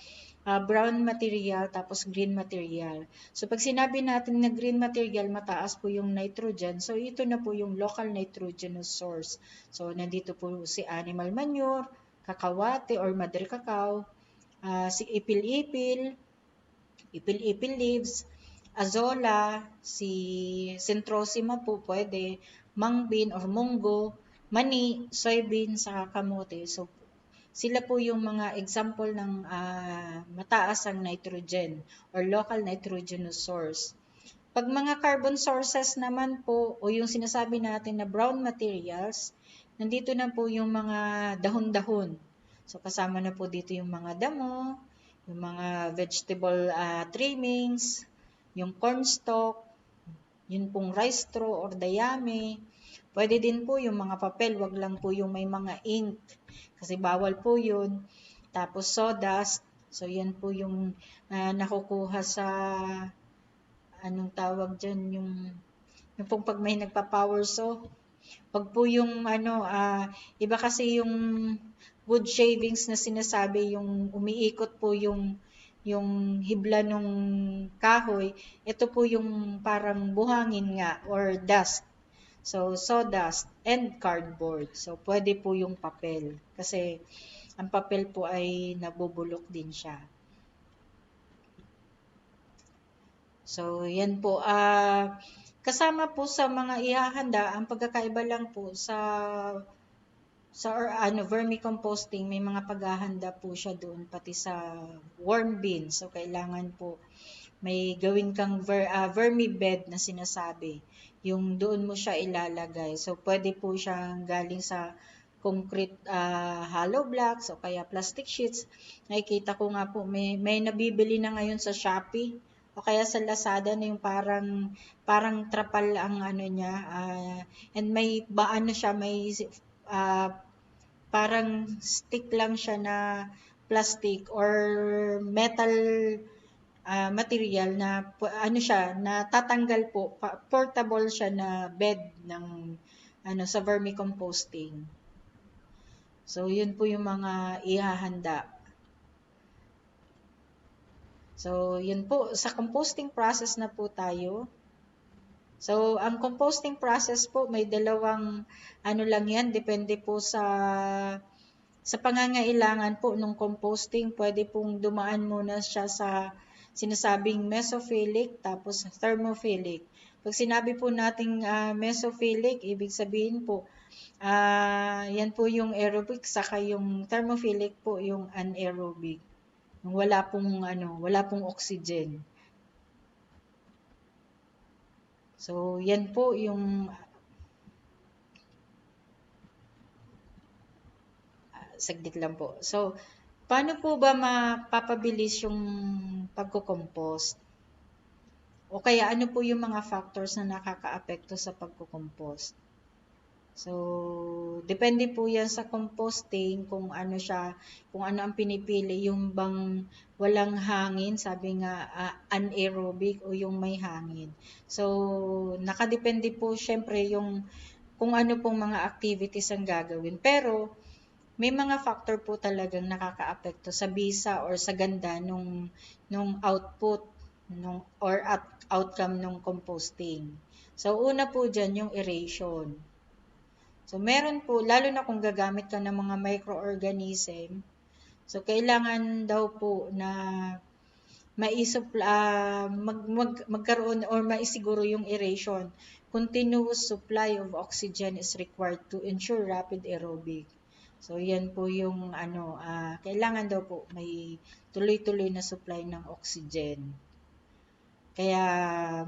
brown material, tapos green material. So, pag sinabi natin na green material, mataas po yung nitrogen. So, ito na po yung local nitrogenous source. So, nandito po si animal manure, cacahuate or madre cacao, si ipil-ipil leaves, azolla, si centrosima po pwede, mung bean or munggo, mani, soybean, saka kamote. So, sila po yung mga example ng mataas ang nitrogen or local nitrogenous source. Pag mga carbon sources naman po o yung sinasabi natin na brown materials, nandito na po yung mga dahon-dahon. So kasama na po dito yung mga damo, yung mga vegetable trimmings, yung cornstalk, yun pong rice straw or dayami. Pwede din po yung mga papel, wag lang po yung may mga ink kasi bawal po yun. Tapos sawdust, so yan po yung nakukuha sa anong tawag dyan, yung pong pag may nagpa-power saw. Pag po yung iba kasi yung wood shavings na sinasabi, yung umiikot po yung hibla nung kahoy, ito po yung parang buhangin nga or dust. So, sawdust and cardboard. So, pwede po yung papel. Kasi, ang papel po ay nabubulok din siya. So, yan po. Kasama po sa mga ihahanda, ang pagkakaiba lang po sa vermicomposting, may mga paghahanda po siya doon, pati sa worm bin. So, kailangan po may gawin kang vermibed na sinasabi. Yung doon mo siya ilalagay. So, pwede po siyang galing sa concrete hollow blocks o kaya plastic sheets. Nakikita ko nga po, may nabibili na ngayon sa Shopee o kaya sa Lazada na yung parang trapal ang ano niya. And may siya, may parang stick lang siya na plastic or metal material na siya, na tatanggal po, portable siya na bed ng sa vermicomposting. So, yun po yung mga ihahanda. So, yun po. Sa composting process na po tayo. So, ang composting process po, may dalawang lang yan. Depende po sa pangangailangan po ng composting. Pwede pong dumaan muna siya sa sinasabing mesophilic, tapos thermophilic. Pag sinabi po nating mesophilic, ibig sabihin po, yan po yung aerobic, saka yung thermophilic po yung anaerobic. Wala pong oxygen. So, yan po yung saglit lang po. So, paano po ba mapapabilis yung pagko-compost? O kaya ano po yung mga factors na nakakaapekto sa pagko-compost? So, depende po yan sa composting kung ano ang pinipili, yung bang walang hangin, sabi nga anaerobic o yung may hangin. So, nakadepende po syempre yung kung ano pong mga activities ang gagawin. Pero, may mga factor po talagang nakakaapekto sa bisa or sa ganda nung output or outcome ng composting. So, una po dyan yung aeration. So, meron po, lalo na kung gagamit ka ng mga microorganism, so, kailangan daw po na magkaroon or maisiguro yung aeration. Continuous supply of oxygen is required to ensure rapid aerobic. So, yan po yung kailangan daw po may tuloy-tuloy na supply ng oxygen. Kaya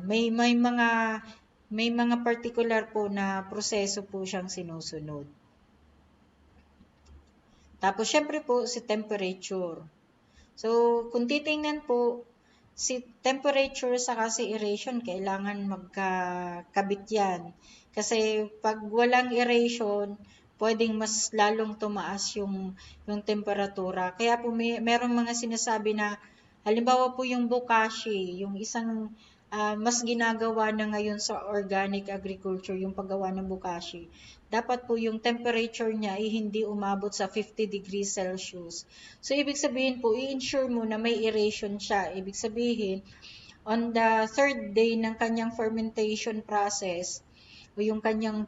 may mga particular po na proseso po siyang sinusunod. Tapos, syempre po, si temperature. So, kung titingnan po, si temperature saka si aeration, kailangan magkakabit yan. Kasi, pag walang aeration, pwedeng mas lalong tumaas yung temperatura. Kaya po, merong mga sinasabi na, halimbawa po yung bokashi, yung isang mas ginagawa na ngayon sa organic agriculture, yung paggawa ng bokashi, dapat po yung temperature niya ay hindi umabot sa 50 degrees Celsius. So, ibig sabihin po, i-ensure mo na may aeration siya. Ibig sabihin, on the third day ng kanyang fermentation process, o yung kanyang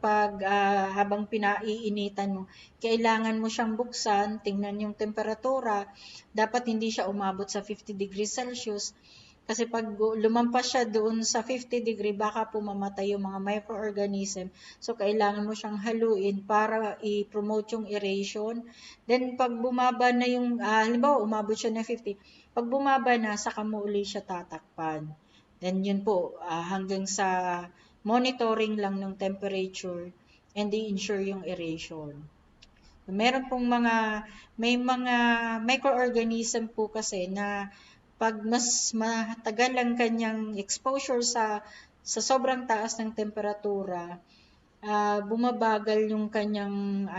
habang pinaiinitan mo, kailangan mo siyang buksan, tingnan yung temperatura, dapat hindi siya umabot sa 50 degrees Celsius. Kasi pag lumampas siya doon sa 50 degree, baka po mamatay yung mga microorganism. So, kailangan mo siyang haluin para i-promote yung aeration. Then, pag bumaba na yung, halimbawa, umabot siya ng 50. Pag bumaba na, saka mo uli siya tatakpan. Then, yun po, hanggang sa monitoring lang ng temperature. and i-ensure yung aeration. Meron pong may mga microorganism po kasi na pag mas matagal ang kanyang exposure sa sobrang taas ng temperatura, bumabagal yung kanyang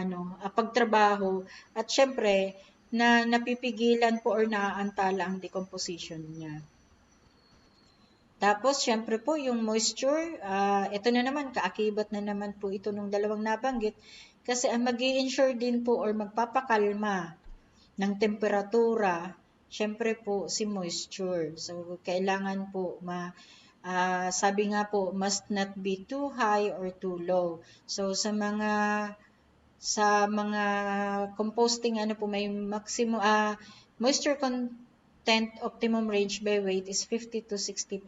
pagtrabaho, at syempre na napipigilan po or naaantala ang decomposition niya. Tapos, syempre po, yung moisture, ito na naman, kaakibat na naman po ito ng dalawang nabanggit, kasi ang mag-i-ensure din po or magpapakalma ng temperatura, syempre po, si moisture. So, kailangan po, sabi nga po, must not be too high or too low. So, sa mga composting, may maximum, moisture content optimum range by weight is 50 to 60%.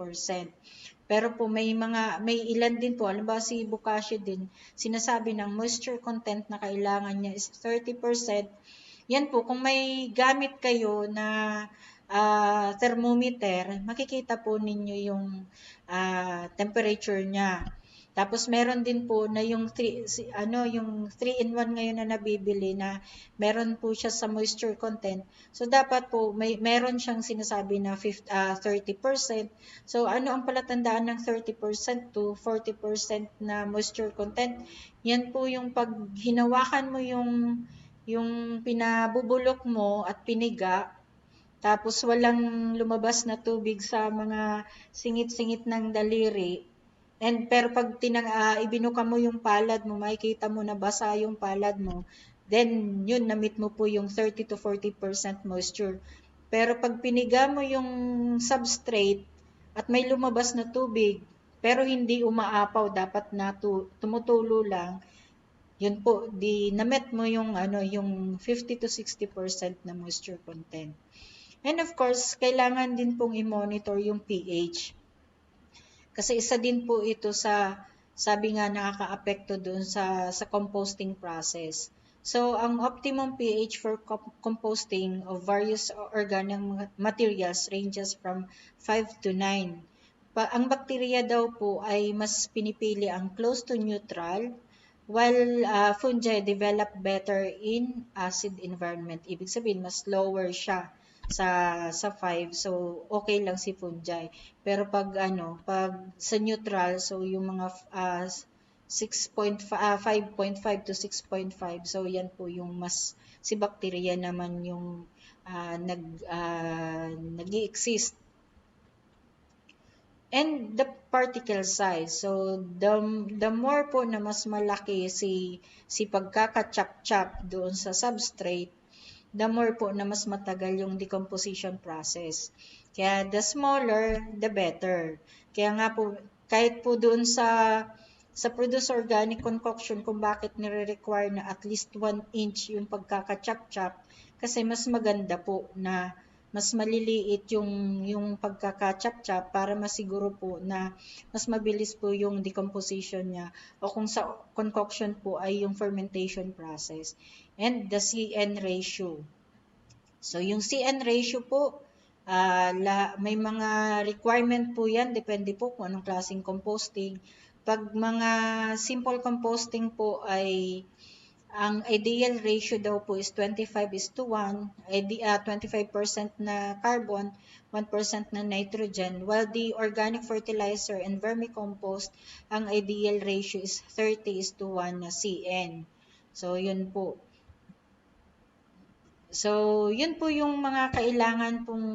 Pero po may ilan din po, halimbawa si Bokashi din, sinasabi ng moisture content na kailangan niya is 30%. Yan po, kung may gamit kayo na thermometer, makikita po ninyo yung temperature niya. Tapos meron din po na yung 3-in-1 ngayon na nabibili na meron po siya sa moisture content. So dapat po meron siyang sinasabi na 30%. So ano ang palatandaan ng 30% to 40% na moisture content? Yan po yung pag hinawakan mo yung pinabubulok mo at piniga, tapos walang lumabas na tubig sa mga singit-singit ng daliri. Pero pag ibinuka mo yung palad mo, makikita mo na basa yung palad mo, then yun, na-meet mo po yung 30 to 40% moisture. Pero pag piniga mo yung substrate at may lumabas na tubig, pero hindi umaapaw, dapat na tumutulo lang, yun po, na-met mo yung 50 to 60% na moisture content. And of course, kailangan din pong i-monitor yung pH. Kasi isa din po ito sabi nga, nakaka-apekto doon sa composting process. So, ang optimum pH for composting of various organic materials ranges from 5 to 9. Ang bacteria daw po ay mas pinipili ang close to neutral, while fungi develop better in acid environment. Ibig sabihin, mas lower siya sa 5, so okay lang si fungi. Pero pag sa neutral, so yung mga 5.5 to 6.5, so yan po yung mas si bacteria naman yung nag-i-exist. And the particle size, so the more po na mas malaki si pagkaka-chop-chop doon sa substrate, the more po na mas matagal yung decomposition process. Kaya the smaller, the better. Kaya nga po, kahit po doon sa produce organic concoction, kung bakit nire-require na at least 1 inch yung pagkaka-chop-chop, kasi mas maganda po na mas maliliit yung pagkaka-chop-chop para masiguro po na mas mabilis po yung decomposition niya, o kung sa concoction po ay yung fermentation process. And the CN ratio. So yung CN ratio po, may mga requirement po yan, depende po kung anong klaseng composting. Pag mga simple composting po ay ang ideal ratio daw po is 25:1, 25% na carbon, 1% na nitrogen, while the organic fertilizer and vermicompost, ang ideal ratio is 30:1 na CN. So yun po. So yun po yung mga kailangan pong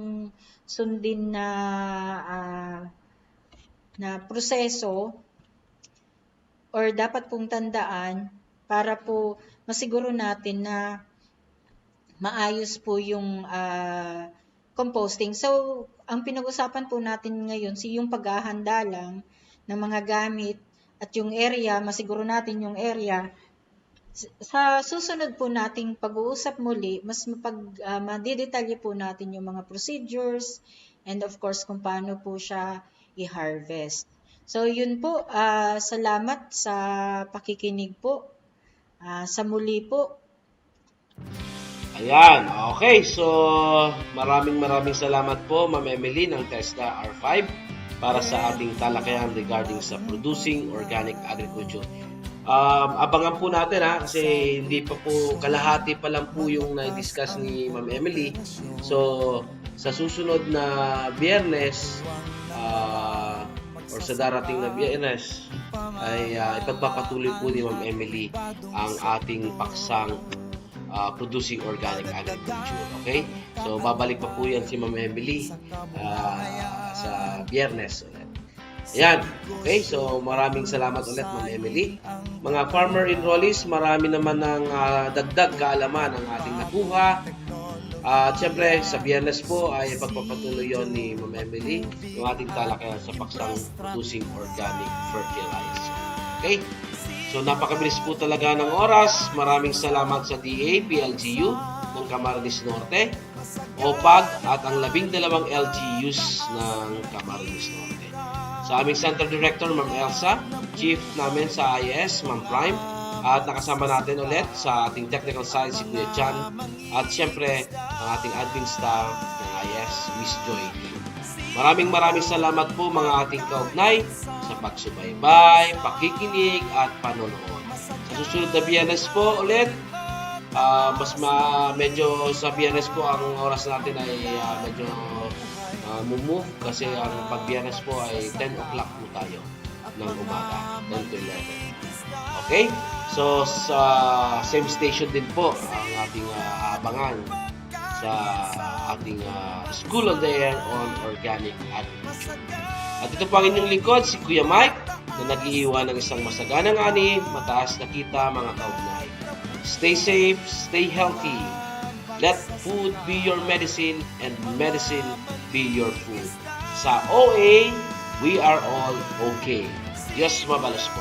sundin na proseso or dapat pong tandaan para po masiguro natin na maayos po yung composting. So, ang pinag-usapan po natin ngayon, yung paghahanda lang ng mga gamit at yung area, masiguro natin yung area. Sa susunod po nating pag-uusap muli, mas madidetalye po natin yung mga procedures and of course kung paano po siya i-harvest. So, yun po. Salamat sa pakikinig po. Sa muli po. Ayan, okay. So, maraming salamat po, Ma'am Emily ng TESDA R5 para sa ating talakayan regarding sa producing organic agriculture. abangan po natin kasi hindi pa po kalahati pa lang po yung na-discuss ni Ma'am Emily. So sa susunod na Biyernes or sa darating na Biyernes ay ipagpapatuloy po ni Ma'am Emily ang ating paksang producing organic agriculture. Okay? So babalik pa po yan si Ma'am Emily sa Biyernes ulit. Ayan. Okay, so maraming salamat ulit Ma'am Emily. Mga farmer enrollees, marami naman ng dagdag kaalaman ang ating nakuha. At syempre, sa Biyernes po ay pagpapatuloy yon ni Ma'am Emily yung ating talakayan sa paksang producing organic fertilizer. Okay? So napakabilis po talaga ng oras. Maraming salamat sa DA, PLGU ng Camarines Norte, OPAG at ang 12 LGUs ng Camarines Norte. Sa aming Center Director, Ma'am Elsa, Chief namin sa IS, Ma'am Prime, at nakasama natin ulit sa ating technical side si Kuya John, at syempre ang ating admin staff ng IS, Miss Joy. Maraming salamat po mga ating kaugnay sa pagsubaybay, pakikinig at panonood. Sa susunod na Biyernes po ulit, medyo sa Biyernes po ang oras natin ay medyo move kasi ang pag-Biyernes po ay 10 o'clock po tayo ng umaga, 10 to 11. Okay? So sa same station din po ang ating abangan sa ating School of the Air on Organic Agriculture. At ito po ang inyong lingkod, si Kuya Mike, na nag-iiwan ng isang masaganang ani, mataas na kita mga kaugnay. Stay safe, stay healthy. Let food be your medicine and medicine be your food. Sa OA, we are all okay. Diyos mabalas po.